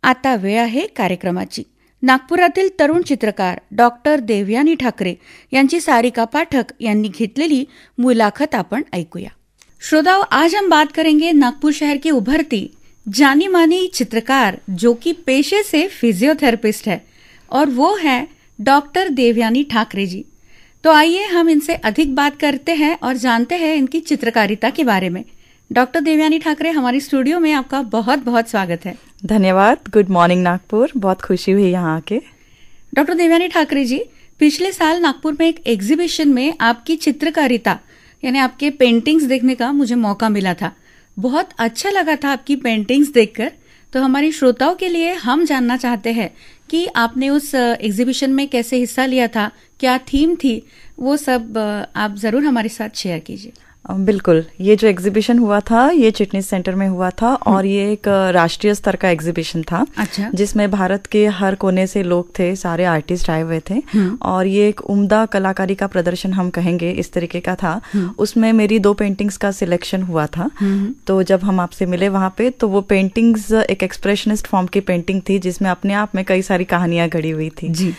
आता वेळ आहे कार्यक्रमाची. नागपुरातील तरुण चित्रकार डॉक्टर देवयानी ठाकरे यांची सारिका पाठक यांनी घेतलेली मुलाखत आपण ऐकूया. श्रोताओं, आज हम बात करेंगे नागपुर शहर की उभरती जानी मानी चित्रकार जो कि पेशे से फिजियोथेरेपिस्ट है और वो है डॉक्टर देवयानी ठाकरे जी. तो आइए हम इनसे अधिक बात करते हैं और जानते हैं इनकी चित्रकारिता के बारे में. डॉक्टर देवयानी ठाकरे, हमारी स्टूडियो में आपका बहुत बहुत स्वागत है. धन्यवाद. Good morning Nagpur. बहुत खुशी हुई यहाँ आके. डॉक्टर देवयानी ठाकरे जी, पिछले साल नागपुर में एक एग्जीबिशन में आपकी चित्रकारिता यानी आपके पेंटिंग्स देखने का मुझे मौका मिला था. बहुत अच्छा लगा था आपकी पेंटिंग्स देखकर. तो हमारी श्रोताओं के लिए हम जानना चाहते हैं कि आपने उस एग्जीबिशन में कैसे हिस्सा लिया था, क्या थीम थी, वो सब आप जरूर हमारे साथ शेयर कीजिए. बिल्कुल. ये जो एग्जीबिशन हुआ था ये चिटनीस सेंटर में हुआ था और ये एक राष्ट्रीय स्तर का एग्जीबिशन था. अच्छा. जिसमें भारत के हर कोने से लोग थे, सारे आर्टिस्ट आए हुए थे और ये एक उम्दा कलाकारी का प्रदर्शन हम कहेंगे इस तरीके का था. उसमें मेरी 2 पेंटिंग्स का सिलेक्शन हुआ था. तो जब हम आपसे मिले वहां पे तो वो पेंटिंग्स एक एक्सप्रेशनिस्ट फॉर्म की पेंटिंग थी जिसमें अपने आप में कई सारी कहानियां घड़ी हुई थी जी.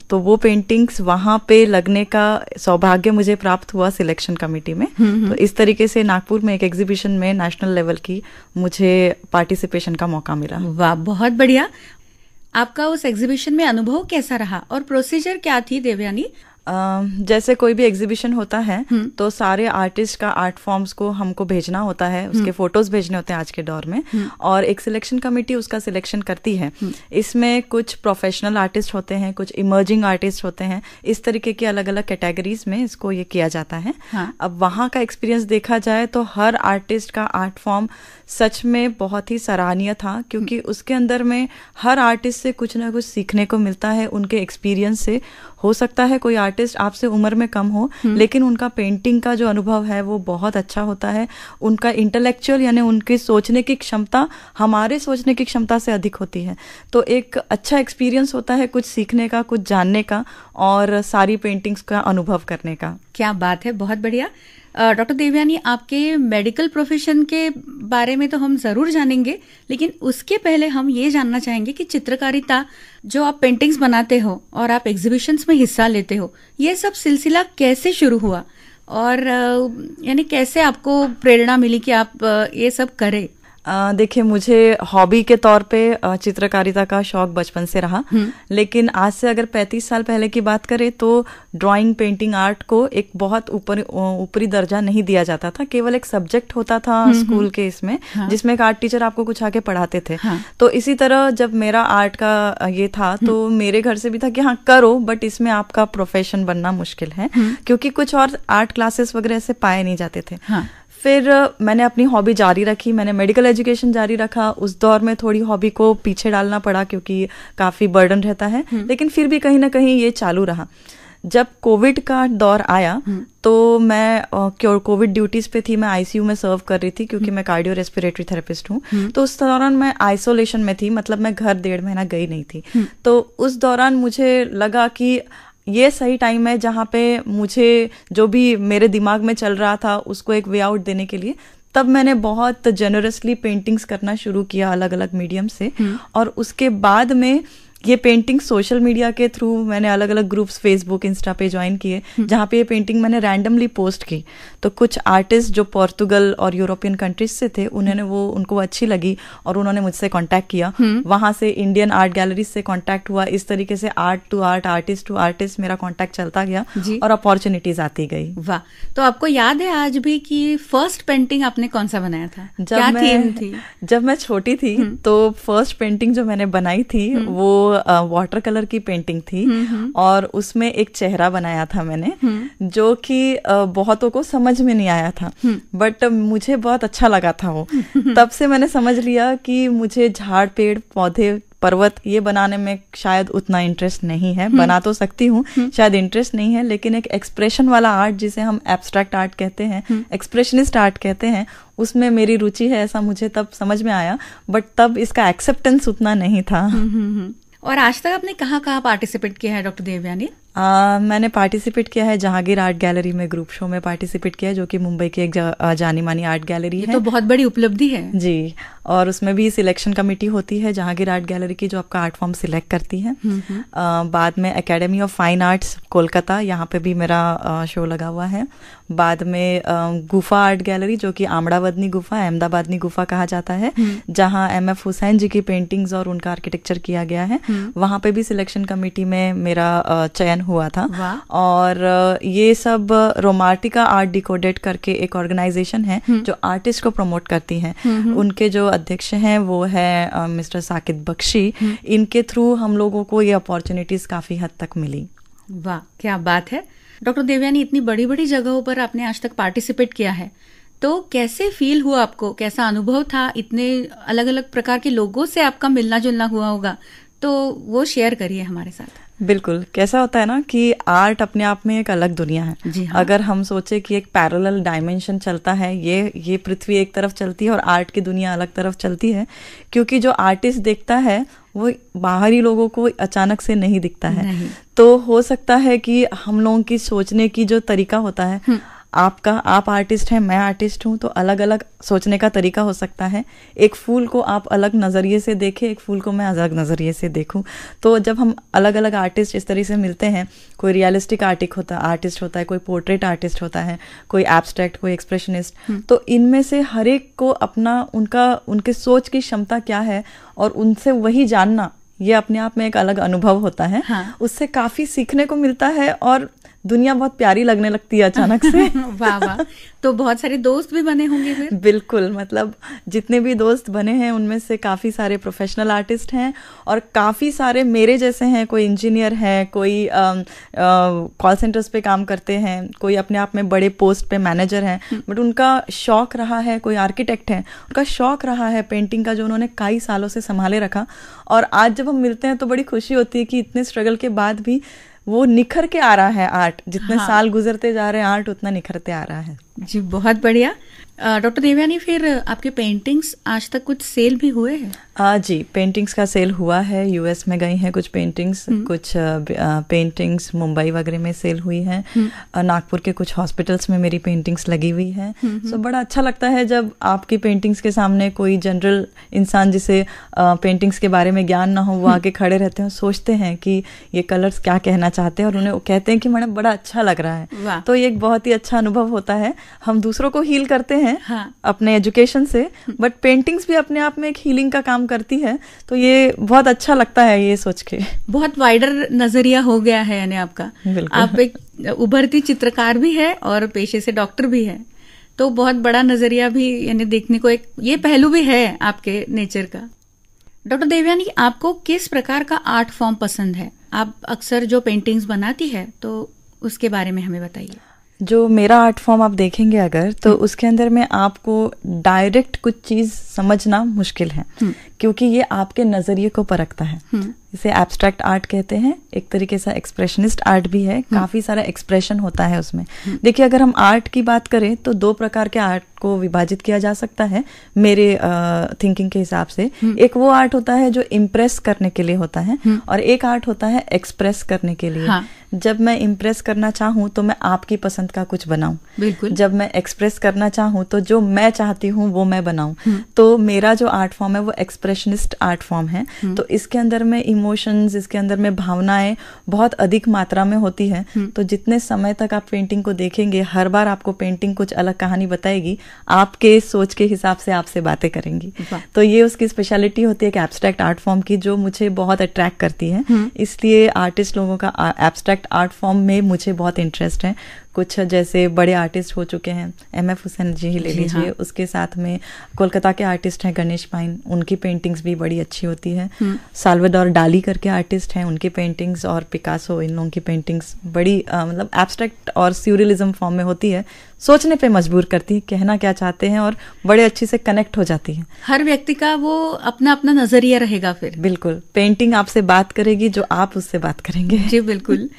तो वो पेंटिंग्स वहां पे लगने का सौभाग्य मुझे प्राप्त हुआ सिलेक्शन कमेटी में. तो इस तरीके से नागपुर में एक एग्जीबिशन में नेशनल लेवल की मुझे पार्टिसिपेशन का मौका मिला. वाह, बहुत बढ़िया. आपका उस एग्जीबिशन में अनुभव कैसा रहा और प्रोसीजर क्या थी देवयानी? जैसे कोई भी एग्जीबिशन होता है तो सारे आर्टिस्ट का आर्ट फॉर्म्स को हमको भेजना होता है, उसके फोटोज भेजने होते हैं आज के दौर में और एक सिलेक्शन कमेटी उसका सिलेक्शन करती है. इसमें कुछ प्रोफेशनल आर्टिस्ट होते हैं, कुछ इमर्जिंग आर्टिस्ट होते हैं. इस तरीके की अलग अलग कैटेगरीज में इसको ये किया जाता है. अब वहाँ का एक्सपीरियंस देखा जाए तो हर आर्टिस्ट का आर्ट फॉर्म सच में बहुत ही सराहनीय था क्योंकि उसके अंदर में हर आर्टिस्ट से कुछ ना कुछ सीखने को मिलता है उनके एक्सपीरियंस से. हो सकता है कोई आर्टिस्ट आपसे उम्र में कम हो लेकिन उनका पेंटिंग का जो अनुभव है वो बहुत अच्छा होता है. उनका इंटेलेक्चुअल यानी उनकी सोचने की क्षमता हमारे सोचने की क्षमता से अधिक होती है. तो एक अच्छा एक्सपीरियंस होता है कुछ सीखने का, कुछ जानने का और सारी पेंटिंग्स का अनुभव करने का. क्या बात है, बहुत बढ़िया. डॉक्टर देवयानी, आपके मेडिकल प्रोफेशन के बारे में तो हम जरूर जानेंगे, लेकिन उसके पहले हम ये जानना चाहेंगे कि चित्रकारिता जो आप पेंटिंग्स बनाते हो और आप एग्जीबिशंस में हिस्सा लेते हो, ये सब सिलसिला कैसे शुरू हुआ और यानी कैसे आपको प्रेरणा मिली कि आप ये सब करें? देखिए, मुझे हॉबी के तौर पे चित्रकारिता का शौक बचपन से रहा. लेकिन आज से अगर 35 साल पहले की बात करें तो ड्राइंग, पेंटिंग, आर्ट को एक बहुत ऊपरी दर्जा नहीं दिया जाता था. केवल एक सब्जेक्ट होता था स्कूल के इसमें जिसमें एक आर्ट टीचर आपको कुछ आके पढ़ाते थे. तो इसी तरह जब मेरा आर्ट का ये था तो मेरे घर से भी था कि हाँ करो, बट इसमें आपका प्रोफेशन बनना मुश्किल है क्योंकि कुछ और आर्ट क्लासेस वगैरह से पाए नहीं जाते थे. फिर मैंने अपनी हॉबी जारी रखी, मैंने मेडिकल एजुकेशन जारी रखा. उस दौर में थोड़ी हॉबी को पीछे डालना पड़ा क्योंकि काफी बर्डन रहता है, लेकिन फिर भी कहीं ना कहीं ये चालू रहा. जब कोविड का दौर आया तो मैं कोविड ड्यूटीज पे थी, मैं आईसीयू में सर्व कर रही थी क्योंकि मैं कार्डियो रेस्पिरेटरी थेरेपिस्ट हूँ. तो उस दौरान मैं आइसोलेशन में थी, मतलब मैं घर 1.5 महीना गई नहीं थी. तो उस दौरान मुझे लगा कि ये सही टाइम है जहाँ पे मुझे जो भी मेरे दिमाग में चल रहा था उसको एक वे आउट देने के लिए. तब मैंने बहुत जेनरसली पेंटिंग्स करना शुरू किया अलग अलग मीडियम से. और उसके बाद में ये पेंटिंग सोशल मीडिया के थ्रू मैंने अलग अलग ग्रुप्स फेसबुक, इंस्टा पे ज्वाइन किए जहाँ पे ये पेंटिंग मैंने रैंडमली पोस्ट की. तो कुछ आर्टिस्ट जो पोर्तुगल और यूरोपियन कंट्रीज से थे उनको अच्छी लगी और उन्होंने मुझसे कांटेक्ट किया. वहां से इंडियन आर्ट गैलरीज से कांटेक्ट हुआ. इस तरीके से art to art, artist to artist मेरा कांटेक्ट चलता गया और अपॉर्चुनिटीज आती गई. वाह. तो आपको याद है आज भी कि फर्स्ट पेंटिंग आपने कौन सा बनाया था? क्या थीम थी? जब मैं छोटी थी तो फर्स्ट पेंटिंग जो मैंने बनाई थी वो वाटर कलर की पेंटिंग थी और उसमें एक चेहरा बनाया था मैंने जो कि बहुतों को समझ में नहीं आया था, बट मुझे बहुत अच्छा लगा था वो. तब से मैंने समझ लिया कि मुझे झाड़, पेड़, पौधे, पर्वत ये बनाने में शायद उतना इंटरेस्ट नहीं है. बना तो सकती हूँ, शायद इंटरेस्ट नहीं है, लेकिन एक एक्सप्रेशन वाला आर्ट जिसे हम एब्स्ट्रैक्ट आर्ट कहते हैं, एक्सप्रेशनिस्ट आर्ट कहते हैं, उसमें मेरी रुचि है, ऐसा मुझे तब समझ में आया. बट तब इसका एक्सेप्टेंस उतना नहीं था. और आज तक आपने कहाँ पार्टिसिपेट किया है डॉक्टर देवयानी? मैंने पार्टिसिपेट किया है जहांगीर आर्ट गैलरी में, ग्रुप शो में पार्टिसिपेट किया है, जो कि मुंबई की एक जानी मानी आर्ट गैलरी है। तो बहुत बड़ी उपलब्धि है जी। और उसमें भी सिलेक्शन कमेटी होती है जहांगीर आर्ट गैलरी की, जो आपका आर्ट फॉर्म सिलेक्ट करती है। बाद में academy of fine arts Kolkata, यहाँ पे भी मेरा शो लगा हुआ है। बाद में गुफा आर्ट गैलरी, जो कि आमड़ावदनी गुफा, अहमदाबादनी गुफा कहा जाता है, जहाँ M.F. हुसैन जी की पेंटिंग्स और उनका आर्किटेक्चर किया गया है। वहाँ पे भी सिलेक्शन कमेटी में मेरा चयन हुआ था। और ये सब रोमांटिका आर्ट डिकोडेड करके एक ऑर्गेनाइजेशन है जो आर्टिस्ट को प्रमोट करती है। उनके जो अध्यक्ष हैं वो है मिस्टर साकिब बख्शी। इनके थ्रू हम लोगों को ये अपॉर्चुनिटीज काफी हद तक मिली। वाह, क्या बात है। डॉक्टर देवयानी, इतनी बड़ी बड़ी जगहों पर आपने आज तक पार्टिसिपेट किया है, तो कैसे फील हुआ आपको, कैसा अनुभव था? इतने अलग अलग प्रकार के लोगों से आपका मिलना जुलना हुआ होगा, तो वो शेयर करिए हमारे साथ। बिल्कुल। कैसा होता है ना कि आर्ट अपने आप में एक अलग दुनिया है। जी हाँ। अगर हम सोचे कि एक पैरेलल डायमेंशन चलता है, ये पृथ्वी एक तरफ चलती है और आर्ट की दुनिया अलग तरफ चलती है, क्योंकि जो आर्टिस्ट देखता है वो बाहरी लोगों को अचानक से नहीं दिखता है। नहीं। तो हो सकता है कि हम लोगों की सोचने की जो तरीका होता है, आप आर्टिस्ट हैं, मैं आर्टिस्ट हूं, तो अलग अलग सोचने का तरीका हो सकता है। एक फूल को आप अलग नजरिए से देखें, एक फूल को मैं अलग नजरिए से देखूं। तो जब हम अलग अलग आर्टिस्ट इस तरह से मिलते हैं, कोई रियलिस्टिक आर्टिस्ट होता है, कोई पोर्ट्रेट आर्टिस्ट होता है, कोई एब्स्ट्रैक्ट, कोई एक्सप्रेशनिस्ट, तो इनमें से हर एक को अपना उनके सोच की क्षमता क्या है और उनसे वही जानना, ये अपने आप में एक अलग अनुभव होता है। हाँ। उससे काफी सीखने को मिलता है और दुनिया बहुत प्यारी लगने लगती है अचानक से। वाह वाह। तो बहुत सारे दोस्त भी बने होंगे फिर? बिल्कुल। मतलब जितने भी दोस्त बने हैं उनमें से काफी सारे प्रोफेशनल आर्टिस्ट हैं और काफी सारे मेरे जैसे हैं। कोई इंजीनियर है, कोई कॉल सेंटर्स पे काम करते हैं, कोई अपने आप में बड़े पोस्ट पे मैनेजर हैं, बट उनका शौक रहा है, कोई आर्किटेक्ट है, उनका शौक रहा है पेंटिंग का, जो उन्होंने कई सालों से संभाले रखा। और आज जब हम मिलते हैं तो बड़ी खुशी होती है कि इतने स्ट्रगल के बाद भी वो निखर के आ रहा है आर्ट। जितने साल गुजरते जा रहे हैं आर्ट उतना निखरते आ रहा है। जी, बहुत बढ़िया। डॉक्टर देवयानी, फिर आपके पेंटिंग्स आज तक कुछ सेल भी हुए हैं? जी, पेंटिंग्स का सेल हुआ है। यूएस में गई हैं कुछ पेंटिंग्स, कुछ पेंटिंग्स मुंबई वगैरह में सेल हुई हैं। नागपुर के कुछ हॉस्पिटल्स में मेरी पेंटिंग्स लगी हुई हैं। सो बड़ा अच्छा लगता है जब आपकी पेंटिंग्स के सामने कोई जनरल इंसान जिसे पेंटिंग्स के बारे में ज्ञान ना हो, वो आके खड़े रहते हैं, सोचते हैं कि ये कलर्स क्या कहना चाहते हैं और उन्हें कहते हैं कि मैडम बड़ा अच्छा लग रहा है। तो ये एक बहुत ही अच्छा अनुभव होता है। हम दूसरों को हील करते हैं अपने एजुकेशन से, बट पेंटिंग्स भी अपने आप में एक हीलिंग का काम करती है। तो ये बहुत अच्छा लगता है ये सोच के। बहुत वाइडर नजरिया हो गया है यानी आपका। आप एक उभरती चित्रकार भी है और पेशे से डॉक्टर भी है, तो बहुत बड़ा नजरिया भी यानी देखने को एक ये पहलू भी है आपके नेचर का। डॉक्टर देवयानी, आपको किस प्रकार का आर्ट फॉर्म पसंद है? आप अक्सर जो पेंटिंग्स बनाती है तो उसके बारे में हमें बताइए। जो मेरा आर्ट फॉर्म आप देखेंगे अगर, तो उसके अंदर में आपको डायरेक्ट कुछ चीज समझना मुश्किल है, क्योंकि ये आपके नजरिए को परखता है। इसे एब्स्ट्रैक्ट आर्ट कहते हैं। एक तरीके से एक्सप्रेशनिस्ट आर्ट भी है, काफी सारा एक्सप्रेशन होता है उसमें। देखिए, अगर हम आर्ट की बात करें तो दो प्रकार के आर्ट को विभाजित किया जा सकता है मेरे थिंकिंग के हिसाब से। एक वो आर्ट होता है जो इम्प्रेस करने के लिए होता है, और एक आर्ट होता है एक्सप्रेस करने के लिए। जब मैं इम्प्रेस करना चाहूँ तो मैं आपकी पसंद का कुछ बनाऊं, बिल्कुल। जब मैं एक्सप्रेस करना चाहूँ तो जो मैं चाहती हूँ वो मैं बनाऊं। तो मेरा जो आर्ट फॉर्म है वो एक्सप्रेशनिस्ट आर्ट फॉर्म है। तो इसके अंदर में इमोशंस, इसके अंदर में भावनाएं बहुत अधिक मात्रा में होती है। तो जितने समय तक आप पेंटिंग को देखेंगे, हर बार आपको पेंटिंग कुछ अलग कहानी बताएगी, आपके सोच के हिसाब से आपसे बातें करेंगी। तो ये उसकी स्पेशलिटी होती है एक एब्स्ट्रैक्ट आर्ट फॉर्म की, जो मुझे बहुत अट्रैक्ट करती है। इसलिए आर्टिस्ट लोगों का एब्स्ट्रैक्ट आर्ट फॉर्म में मुझे बहुत इंटरेस्ट है। कुछ जैसे बड़े आर्टिस्ट हो चुके हैं, M.F. हुसैन जी ही ले लीजिए। उसके साथ में कोलकाता के आर्टिस्ट हैं गणेश पाइन, उनकी पेंटिंग्स भी बड़ी अच्छी होती है। साल्वाडोर डाली करके आर्टिस्ट हैं, उनकी पेंटिंग्स, और पिकासो, इन लोगों की पेंटिंग्स बड़ी मतलब एब्स्ट्रैक्ट और स्यूरियलिज्म फॉर्म में होती है। सोचने पे मजबूर करती है, कहना क्या चाहते हैं, और बड़े अच्छे से कनेक्ट हो जाती है। हर व्यक्ति का वो अपना अपना नजरिया रहेगा। फिर बिल्कुल पेंटिंग आपसे बात करेगी जो आप उससे बात करेंगे। जी बिल्कुल।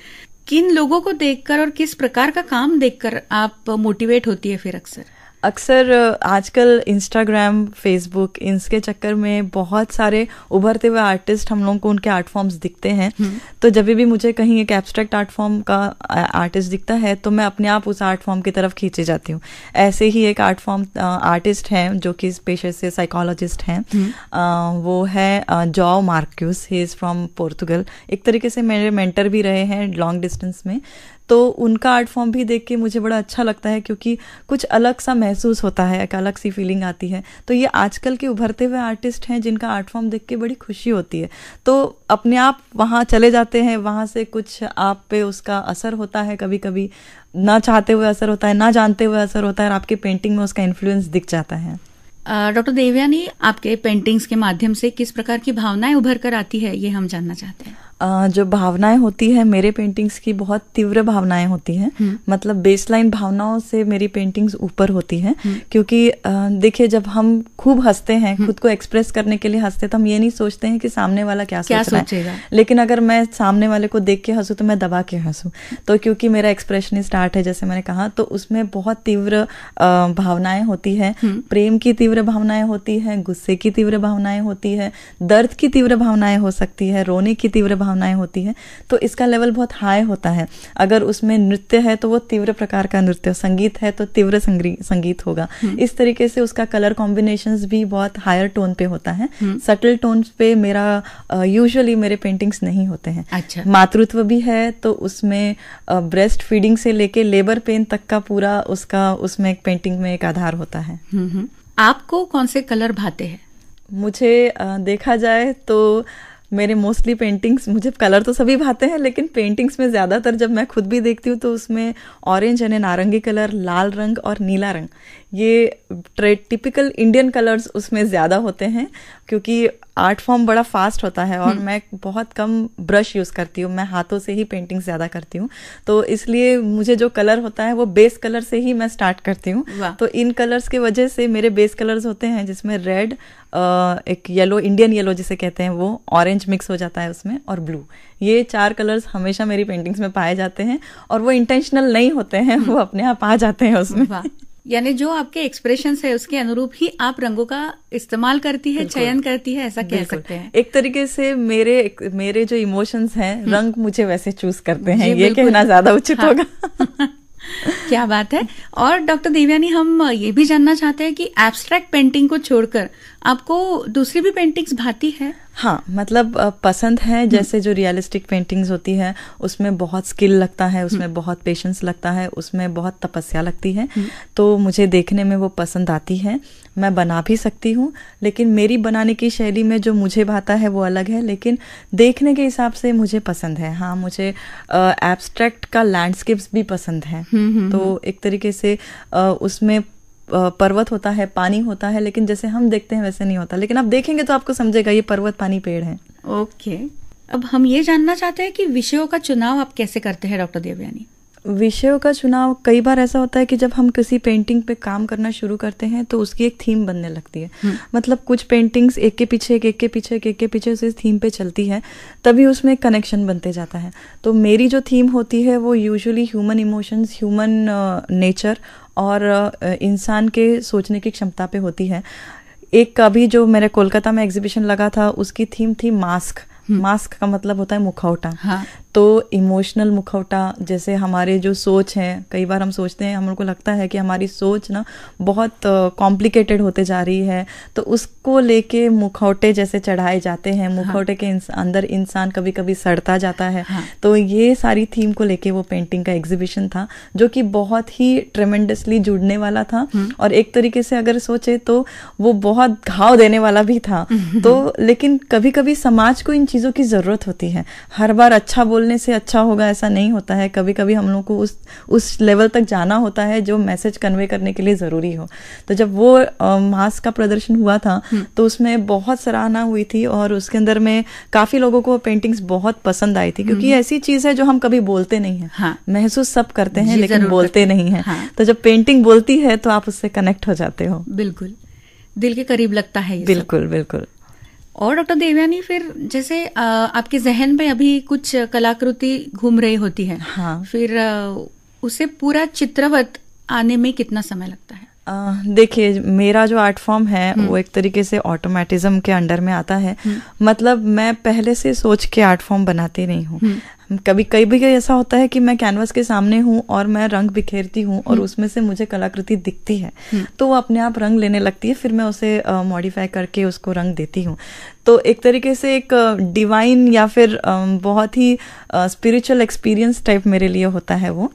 किन लोगों को देखकर और किस प्रकार का काम देखकर आप मोटिवेट होती है फिर अक्सर? अक्सर आजकल इंस्टाग्राम, फेसबुक, इनके चक्कर में बहुत सारे उभरते हुए आर्टिस्ट हम लोगों को उनके आर्ट फॉर्म्स दिखते हैं। तो जब भी मुझे कहीं एक एब्स्ट्रैक्ट आर्ट फॉर्म का आर्टिस्ट दिखता है तो मैं अपने आप उस आर्ट फॉर्म की तरफ खींची जाती हूँ। ऐसे ही एक आर्ट फॉर्म आर्टिस्ट हैं जो कि पेशे से साइकोलॉजिस्ट हैं, वो है jaw Marcus. He is from Portugal. एक तरीके से मेरे मेंटर भी रहे हैं लॉन्ग डिस्टेंस में। तो उनका आर्ट फॉर्म भी देख के मुझे बड़ा अच्छा लगता है, क्योंकि कुछ अलग सा महसूस होता है, एक अलग सी फीलिंग आती है। तो ये आजकल के उभरते हुए आर्टिस्ट हैं जिनका आर्ट फॉर्म देख के बड़ी खुशी होती है। तो अपने आप वहाँ चले जाते हैं, वहाँ से कुछ आप पे उसका असर होता है, कभी कभी ना चाहते हुए असर होता है, ना जानते हुए असर होता है, और आपकी पेंटिंग में उसका इन्फ्लुएंस दिख जाता है। डॉक्टर देवयानी, आपके पेंटिंग्स के माध्यम से किस प्रकार की भावनाएं उभर कर आती है, ये हम जानना चाहते हैं। जो भावनाएं होती है मेरे पेंटिंग्स की, बहुत तीव्र भावनाएं होती हैं। मतलब बेसलाइन भावनाओं से मेरी पेंटिंग्स ऊपर होती हैं। क्योंकि देखिए, जब हम खूब हंसते हैं, खुद को एक्सप्रेस करने के लिए हंसते, तो हम ये नहीं सोचते हैं कि सामने वाला क्या सोच रहा है। लेकिन अगर मैं सामने वाले को देख के हंसूं तो मैं दबा के हंसूं। तो क्योंकि मेरा एक्सप्रेशनिस्ट आर्ट है, जैसे मैंने कहा, तो उसमें बहुत तीव्र भावनाएं होती है। प्रेम की तीव्र भावनाएं होती है, गुस्से की तीव्र भावनाएं होती है, दर्द की तीव्र भावनाएं हो सकती है, रोने की तीव्र भावनाएं होती है। तो इसका लेवल बहुत हाई होता है। अगर उसमें नृत्य है तो वो तीव्र प्रकार का नृत्य, संगीत है तो तीव्र संगीत होगा। इस तरीके से उसका कलर कॉम्बिनेशंस भी बहुत हायर टोन पे होता है। सटल टोन्स पे मेरा यूजुअली मेरे पेंटिंग्स नहीं होते हैं। अच्छा। मातृत्व भी है तो उसमें ब्रेस्ट फीडिंग से लेके लेबर पेन तक का पूरा उसका उसमें एक पेंटिंग में एक आधार होता है। आपको कौन से कलर भाते हैं? मुझे देखा जाए तो मेरे मोस्टली पेंटिंग्स, मुझे कलर तो सभी भाते हैं, लेकिन पेंटिंग्स में ज़्यादातर जब मैं खुद भी देखती हूँ तो उसमें ऑरेंज यानी नारंगी कलर, लाल रंग और नीला रंग, ये टिपिकल इंडियन कलर्स उसमें ज़्यादा होते हैं। क्योंकि आर्ट फॉर्म बड़ा फास्ट होता है और मैं बहुत कम ब्रश यूज़ करती हूँ, मैं हाथों से ही पेंटिंग ज़्यादा करती हूँ। तो इसलिए मुझे जो कलर होता है वो बेस कलर से ही मैं स्टार्ट करती हूँ। तो इन कलर्स के वजह से मेरे बेस कलर्स होते हैं जिसमें रेड, एक येलो, इंडियन येलो जिसे कहते हैं, वो ऑरेंज मिक्स हो जाता है उसमें, और ब्लू। ये 4 कलर्स हमेशा मेरी पेंटिंग्स में पाए जाते हैं और वो इंटेंशनल नहीं होते हैं, वो अपने आप आ जाते हैं उसमें। यानी जो आपके एक्सप्रेशंस है उसके अनुरूप ही आप रंगों का इस्तेमाल करती है, चयन करती है, ऐसा कह सकते हैं। एक तरीके से मेरे जो इमोशंस हैं, रंग मुझे वैसे चूज करते हैं, ये कहना ज्यादा उचित होगा। क्या बात है। और डॉक्टर देवयानी, हम ये भी जानना चाहते हैं कि एब्स्ट्रैक्ट पेंटिंग को छोड़कर आपको दूसरी भी पेंटिंग्स भाती है? हाँ, मतलब पसंद है। जैसे जो रियलिस्टिक पेंटिंग्स होती है उसमें बहुत स्किल लगता है, उसमें बहुत पेशेंस लगता है, उसमें बहुत तपस्या लगती है। तो मुझे देखने में वो पसंद आती है। मैं बना भी सकती हूँ, लेकिन मेरी बनाने की शैली में जो मुझे भाता है वो अलग है, लेकिन देखने के हिसाब से मुझे पसंद है। हाँ, मुझे एब्स्ट्रैक्ट का लैंडस्केप्स भी पसंद है। तो एक तरीके से उसमें पर्वत होता है, पानी होता है, लेकिन जैसे हम देखते हैं वैसे नहीं होता। लेकिन आप देखेंगे तो आपको समझेगा ये पर्वत, पानी, पेड़ है। ओके। अब हम ये जानना चाहते हैं कि विषयों का चुनाव आप कैसे करते हैं डॉक्टर देवयानी? विषयों का चुनाव कई बार ऐसा होता है कि जब हम किसी पेंटिंग पे काम करना शुरू करते हैं तो उसकी एक थीम बनने लगती है। मतलब कुछ पेंटिंग्स एक के पीछे उस थीम पे चलती है, तभी उसमें एक कनेक्शन बनते जाता है। तो मेरी जो थीम होती है वो usually human emotions, human nature और इंसान के सोचने की क्षमता पे होती है। एक अभी जो मेरे कोलकाता में एग्जीबिशन लगा था उसकी थीम थी मास्क। मास्क का मतलब होता है मुखौटा। हाँ। तो इमोशनल मुखौटा, जैसे हमारे जो सोच है, कई बार हम सोचते हैं, हम लोग को लगता है कि हमारी सोच ना बहुत कॉम्प्लिकेटेड होते जा रही है, तो उसको लेके मुखौटे जैसे चढ़ाए जाते हैं। मुखौटे के अंदर इंसान कभी कभी सड़ता जाता है। हाँ। तो ये सारी थीम को लेके वो पेंटिंग का एग्जीबिशन था, जो कि बहुत ही ट्रेमेंडसली जुड़ने वाला था और एक तरीके से अगर सोचे तो वो बहुत घाव देने वाला भी था। तो लेकिन कभी कभी समाज को इन चीज़ों की ज़रूरत होती है। हर बार अच्छा बोलने से अच्छा होगा ऐसा नहीं होता है। कभी कभी हम लोग को उस लेवल तक जाना होता है जो मैसेज कन्वे करने के लिए ज़रूरी हो। तो जब वो मास्क का प्रदर्शन हुआ था तो उसमें बहुत सराहना हुई थी और उसके अंदर में काफ़ी लोगों को पेंटिंग्स बहुत पसंद आई थी, क्योंकि ऐसी चीज़ है जो हम कभी बोलते नहीं हैं। हाँ। महसूस सब करते हैं लेकिन बोलते नहीं हैं। हाँ। तो जब पेंटिंग बोलती है तो आप उससे कनेक्ट हो जाते हो। बिल्कुल, दिल के करीब लगता है ये। बिल्कुल बिल्कुल। और डॉक्टर देवयानी, फिर जैसे आपके जहन में अभी कुछ कलाकृति घूम रही होती है। हाँ। फिर उसे पूरा चित्रवत आने में कितना समय लगता है? देखिए, मेरा जो आर्ट फॉर्म है वो एक तरीके से ऑटोमेटिज्म के अंडर में आता है। मतलब मैं पहले से सोच के आर्ट फॉर्म बनाती नहीं हूँ। कभी कभी ऐसा होता है कि मैं कैनवास के सामने हूँ और मैं रंग बिखेरती हूँ और उसमें से मुझे कलाकृति दिखती है, तो वो अपने आप रंग लेने लगती है, फिर मैं उसे मॉडिफाई करके उसको रंग देती हूँ। तो एक तरीके से एक डिवाइन या फिर बहुत ही स्पिरिचुअल एक्सपीरियंस टाइप मेरे लिए होता है वो।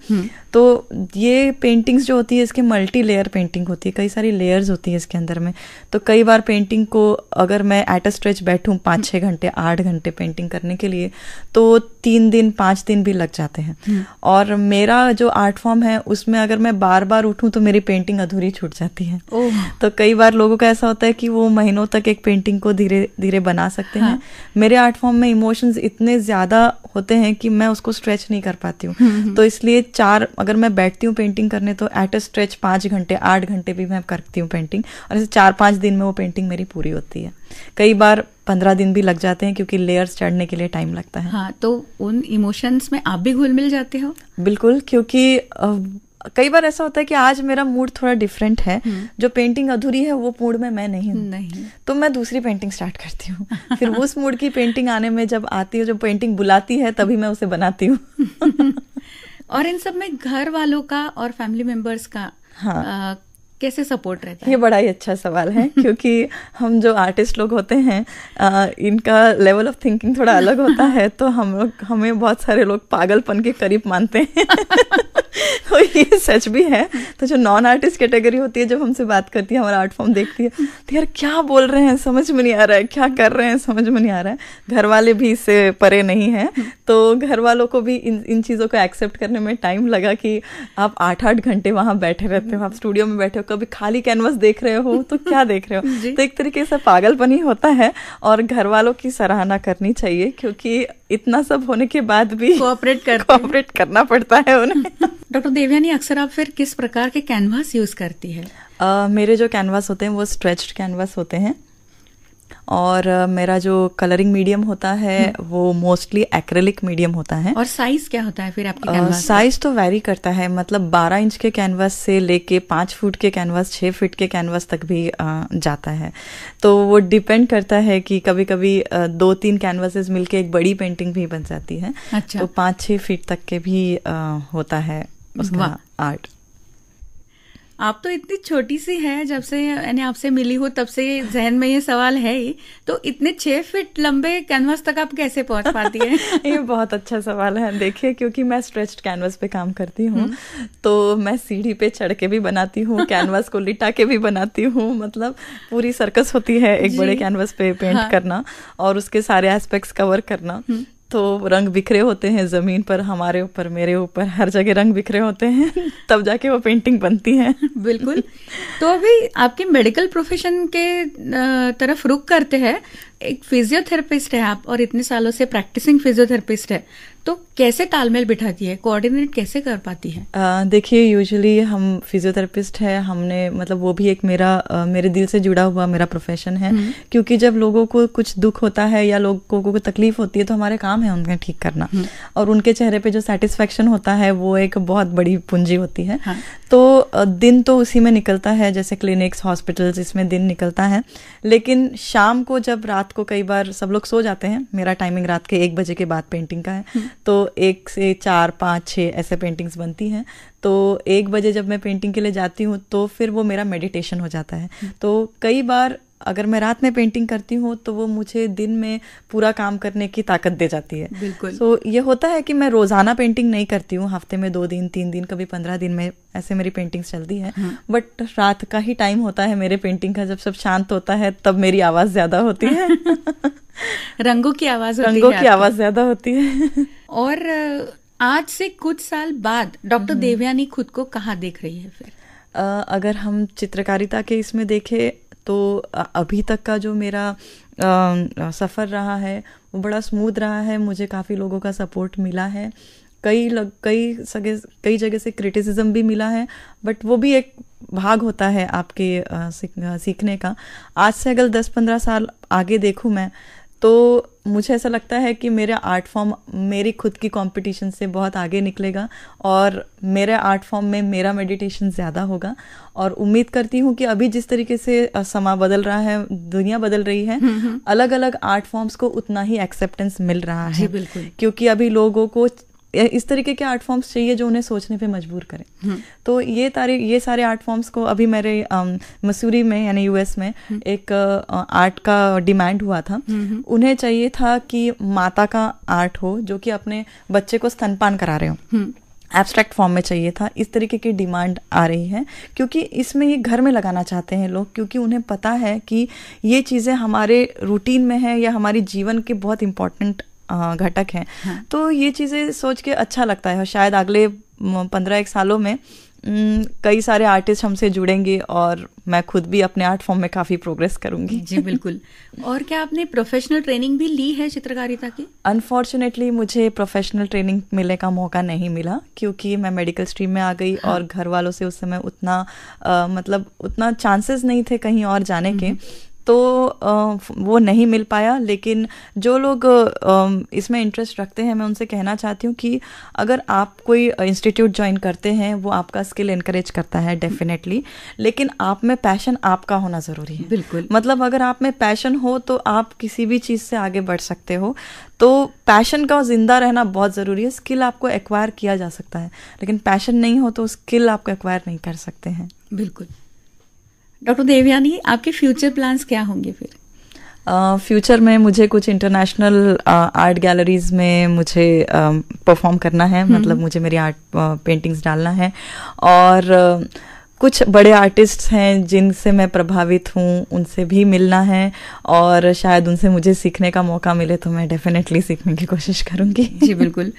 तो ये पेंटिंग्स जो होती है इसके मल्टी लेयर पेंटिंग होती है, कई सारी लेयर्स होती है इसके अंदर में। तो कई बार पेंटिंग को अगर मैं एट अ स्ट्रेच बैठूं 5-6 घंटे 8 घंटे पेंटिंग करने के लिए, तो 3 दिन 5 दिन भी लग जाते हैं। और मेरा जो आर्ट फॉर्म है उसमें अगर मैं बार बार उठूं तो मेरी पेंटिंग अधूरी छूट जाती है। तो कई बार लोगों का ऐसा होता है कि वो महीनों तक एक पेंटिंग को धीरे धीरे बना सकते हैं। मेरे आर्ट फॉर्म में इमोशंस इतने ज्यादा होते हैं कि मैं उसको स्ट्रेच नहीं कर पाती हूँ। तो इसलिए अगर मैं बैठती हूँ पेंटिंग करने तो एट अ स्ट्रेच 5 घंटे 8 घंटे भी मैं करती हूँ पेंटिंग, और ऐसे 4-5 दिन में वो पेंटिंग मेरी पूरी होती है। कई बार 15 दिन भी लग जाते हैं क्योंकि लेयर्स चढ़ने के लिए टाइम लगता है। हाँ, तो उन इमोशंस में आप भी घुल मिल जाते हो? बिल्कुल, क्योंकि कई बार ऐसा होता है कि आज मेरा मूड थोड़ा डिफरेंट है, जो पेंटिंग अधूरी है वो मूड में मैं नहीं हूँ, तो मैं दूसरी पेंटिंग स्टार्ट करती हूँ। फिर उस मूड की पेंटिंग आने में जब आती है, जब पेंटिंग बुलाती है, तभी मैं उसे बनाती हूँ। और इन सब में घर वालों का और फैमिली मेंबर्स का कैसे सपोर्ट रहता है? ये बड़ा ही अच्छा सवाल है, क्योंकि हम जो आर्टिस्ट लोग होते हैं इनका लेवल ऑफ थिंकिंग थोड़ा अलग होता है, तो हमें बहुत सारे लोग पागलपन के करीब मानते हैं। तो ये सच भी है। तो जो नॉन आर्टिस्ट कैटेगरी होती है जब हमसे बात करती है, हमारा आर्ट फॉर्म देखती है, तो यार क्या बोल रहे हैं समझ में नहीं आ रहा है, क्या कर रहे हैं समझ में नहीं आ रहा है। घर वाले भी इससे परे नहीं है, तो घर वालों को भी इन चीज़ों को एक्सेप्ट करने में टाइम लगा कि आप 8-8 घंटे वहाँ बैठे रहते हो, आप स्टूडियो में बैठे हो, कभी खाली कैनवस देख रहे हो तो क्या देख रहे हो। तो एक तरीके से पागलपन ही होता है, और घर वालों की सराहना करनी चाहिए, क्योंकि इतना सब होने के बाद भी कोऑपरेट करना पड़ता है उन्हें। डॉक्टर देवयानी, अक्सर आप फिर किस प्रकार के कैनवास यूज करती है? मेरे जो कैनवास होते हैं वो स्ट्रेच्ड कैनवास होते हैं, और मेरा जो कलरिंग मीडियम होता है वो मोस्टली एक्रेलिक मीडियम होता है। और साइज क्या होता है फिर आपके कैनवास? साइज तो वेरी करता है, मतलब 12 इंच के कैनवास से लेके 5 फुट के कैनवास, 6 फीट के कैनवास तक भी जाता है। तो वो डिपेंड करता है कि कभी कभी 2-3 कैनवासेस मिलके एक बड़ी पेंटिंग भी बन जाती है। अच्छा। तो 5-6 फीट तक के भी होता है उसका आर्ट। आप तो इतनी छोटी सी है, जब से मैंने आपसे मिली हूँ तब से जहन में ये सवाल है ही, तो इतने 6 फीट लंबे कैनवास तक आप कैसे पहुंच पाती हैं? ये बहुत अच्छा सवाल है। देखिए, क्योंकि मैं स्ट्रेच्ड कैनवास पे काम करती हूँ, तो मैं सीढ़ी पे चढ़ के भी बनाती हूँ, कैनवास को लिटा के भी बनाती हूँ। मतलब पूरी सर्कस होती है एक बड़े कैनवास पे पेंट करना और उसके सारे एस्पेक्ट्स कवर करना। तो रंग बिखरे होते हैं जमीन पर, हमारे ऊपर, मेरे ऊपर, हर जगह रंग बिखरे होते हैं, तब जाके वो पेंटिंग बनती है। बिल्कुल। तो अभी आपके मेडिकल प्रोफेशन के तरफ रुख करते हैं। एक फिजियोथेरेपिस्ट है आप, और इतने सालों से प्रैक्टिसिंग फिजियोथेरेपिस्ट है, तो कैसे तालमेल बिठाती है, कोऑर्डिनेट कैसे कर पाती है? देखिए, यूजुअली हम फिजियोथेरेपिस्ट है, हमने मतलब वो भी एक मेरे दिल से जुड़ा हुआ मेरा प्रोफेशन है। क्योंकि जब लोगों को कुछ दुख होता है या लोगों को तकलीफ होती है, तो हमारे काम है उनका ठीक करना, और उनके चेहरे पे जो सेटिस्फेक्शन होता है वो एक बहुत बड़ी पूंजी होती है। तो दिन तो उसी में निकलता है, जैसे क्लिनिक्स, हॉस्पिटल्स, इसमें दिन निकलता है। लेकिन शाम को जब रात को कई बार सब लोग सो जाते हैं, मेरा टाइमिंग रात के 1 बजे के बाद पेंटिंग का है, तो 1 से 4, 5, 6 ऐसे पेंटिंग्स बनती हैं। तो 1 बजे जब मैं पेंटिंग के लिए जाती हूँ तो फिर वो मेरा मेडिटेशन हो जाता है। तो कई बार अगर मैं रात में पेंटिंग करती हूँ तो वो मुझे दिन में पूरा काम करने की ताकत दे जाती है। बिल्कुल। तो ये होता है कि मैं रोजाना पेंटिंग नहीं करती हूँ, हफ्ते में 2 दिन, 3 दिन, कभी 15 दिन में ऐसे मेरी पेंटिंग्स चलती है। बट रात का ही टाइम होता है मेरे पेंटिंग का, जब सब शांत होता है तब मेरी आवाज ज्यादा होती है। रंगों की आवाज ज्यादा होती है। और आज से कुछ साल बाद डॉक्टर देवयानी खुद को कहाँ देख रही है फिर? अगर हम चित्रकारिता के इसमें देखें तो अभी तक का जो मेरा सफ़र रहा है वो बड़ा स्मूथ रहा है। मुझे काफ़ी लोगों का सपोर्ट मिला है, कई जगह से क्रिटिसिज्म भी मिला है, बट वो भी एक भाग होता है आपके सीखने का। आज से अगर 10-15 साल आगे देखूं मैं, तो मुझे ऐसा लगता है कि मेरा आर्ट फॉर्म मेरी खुद की कंपटीशन से बहुत आगे निकलेगा और मेरे आर्ट फॉर्म में मेरा मेडिटेशन ज़्यादा होगा। और उम्मीद करती हूँ कि अभी जिस तरीके से समय बदल रहा है, दुनिया बदल रही है, अलग अलग आर्ट फॉर्म्स को उतना ही एक्सेप्टेंस मिल रहा है। बिल्कुल। क्योंकि अभी लोगों को इस तरीके के आर्ट फॉर्म्स चाहिए जो उन्हें सोचने पे मजबूर करें। तो ये सारे आर्ट फॉर्म्स को अभी मेरे मसूरी में यानी यूएस में एक आर्ट का डिमांड हुआ था। उन्हें चाहिए था कि माता का आर्ट हो जो कि अपने बच्चे को स्तनपान करा रहे हो, एब्स्ट्रैक्ट फॉर्म में चाहिए था। इस तरीके की डिमांड आ रही है क्योंकि इसमें ये घर में लगाना चाहते हैं लोग, क्योंकि उन्हें पता है कि ये चीज़ें हमारे रूटीन में है या हमारी जीवन के बहुत इम्पोर्टेंट घटक हैं। हाँ। तो ये चीज़ें सोच के अच्छा लगता है। शायद अगले 15-1 सालों में कई सारे आर्टिस्ट हमसे जुड़ेंगे और मैं खुद भी अपने आर्ट फॉर्म में काफ़ी प्रोग्रेस करूंगी। जी बिल्कुल। और क्या आपने प्रोफेशनल ट्रेनिंग भी ली है चित्रकारिता की? अनफॉर्चुनेटली मुझे प्रोफेशनल ट्रेनिंग मिलने का मौका नहीं मिला क्योंकि मैं मेडिकल स्ट्रीम में आ गई। हाँ। और घर वालों से उस समय उतना चांसेस नहीं थे कहीं और जाने के, तो वो नहीं मिल पाया। लेकिन जो लोग इसमें इंटरेस्ट रखते हैं, मैं उनसे कहना चाहती हूँ कि अगर आप कोई इंस्टीट्यूट ज्वाइन करते हैं, वो आपका स्किल एनकरेज करता है डेफिनेटली, लेकिन आप में पैशन आपका होना ज़रूरी है। बिल्कुल। मतलब अगर आप में पैशन हो तो आप किसी भी चीज़ से आगे बढ़ सकते हो। तो पैशन का जिंदा रहना बहुत ज़रूरी है। स्किल आपको एक्वायर किया जा सकता है, लेकिन पैशन नहीं हो तो स्किल आपको एक्वायर नहीं कर सकते हैं। बिल्कुल। डॉक्टर देवयानी, आपके फ्यूचर प्लान्स क्या होंगे फिर? फ्यूचर में मुझे कुछ इंटरनेशनल आर्ट गैलरीज में मुझे परफॉर्म करना है। मतलब मुझे मेरी आर्ट पेंटिंग्स डालना है और कुछ बड़े आर्टिस्ट्स हैं जिनसे मैं प्रभावित हूँ, उनसे भी मिलना है और शायद उनसे मुझे सीखने का मौका मिले तो मैं डेफिनेटली सीखने की कोशिश करूँगी। जी बिल्कुल।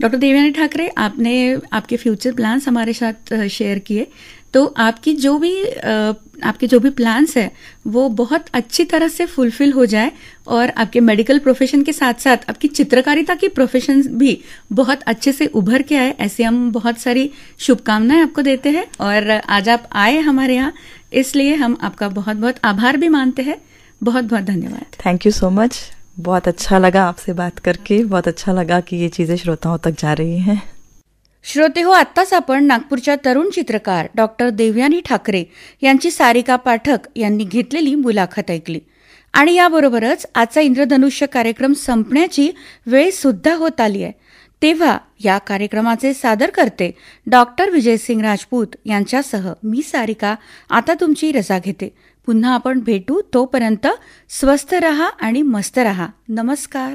डॉक्टर देवयानी ठाकरे, आपने आपके फ्यूचर प्लान्स हमारे साथ शेयर किए। तो आपके जो भी प्लान्स है वो बहुत अच्छी तरह से फुलफिल हो जाए और आपके मेडिकल प्रोफेशन के साथ साथ आपकी चित्रकारिता की प्रोफेशन भी बहुत अच्छे से उभर के आए, ऐसे हम बहुत सारी शुभकामनाएं आपको देते हैं। और आज आप आए हमारे यहाँ, इसलिए हम आपका बहुत बहुत आभार भी मानते हैं। बहुत बहुत धन्यवाद। Thank you so much. बहुत अच्छा लगा आपसे बात करके। बहुत अच्छा लगा कि ये चीजें श्रोताओं तक जा रही हैं। श्रोते हो, आत्ताच आपण नागपूरच्या तरुण चित्रकार डॉक्टर देवयानी ठाकरे यांची सारिका पाठक यांनी घेतलेली मुलाखत ऐकली आणि याबरोबरच आजचा इंद्रधनुष्य कार्यक्रम संपण्याची वेळ सुद्धा होत आली आहे। तेव्हा या कार्यक्रमाचे सादर करते डॉक्टर विजयसिंग राजपूत यांच्यासह मी सारिका आता तुमची रजा घेते। पुन्हा आपण भेटू, तोपर्यंत स्वस्थ रहा आणि मस्त रहा। नमस्कार।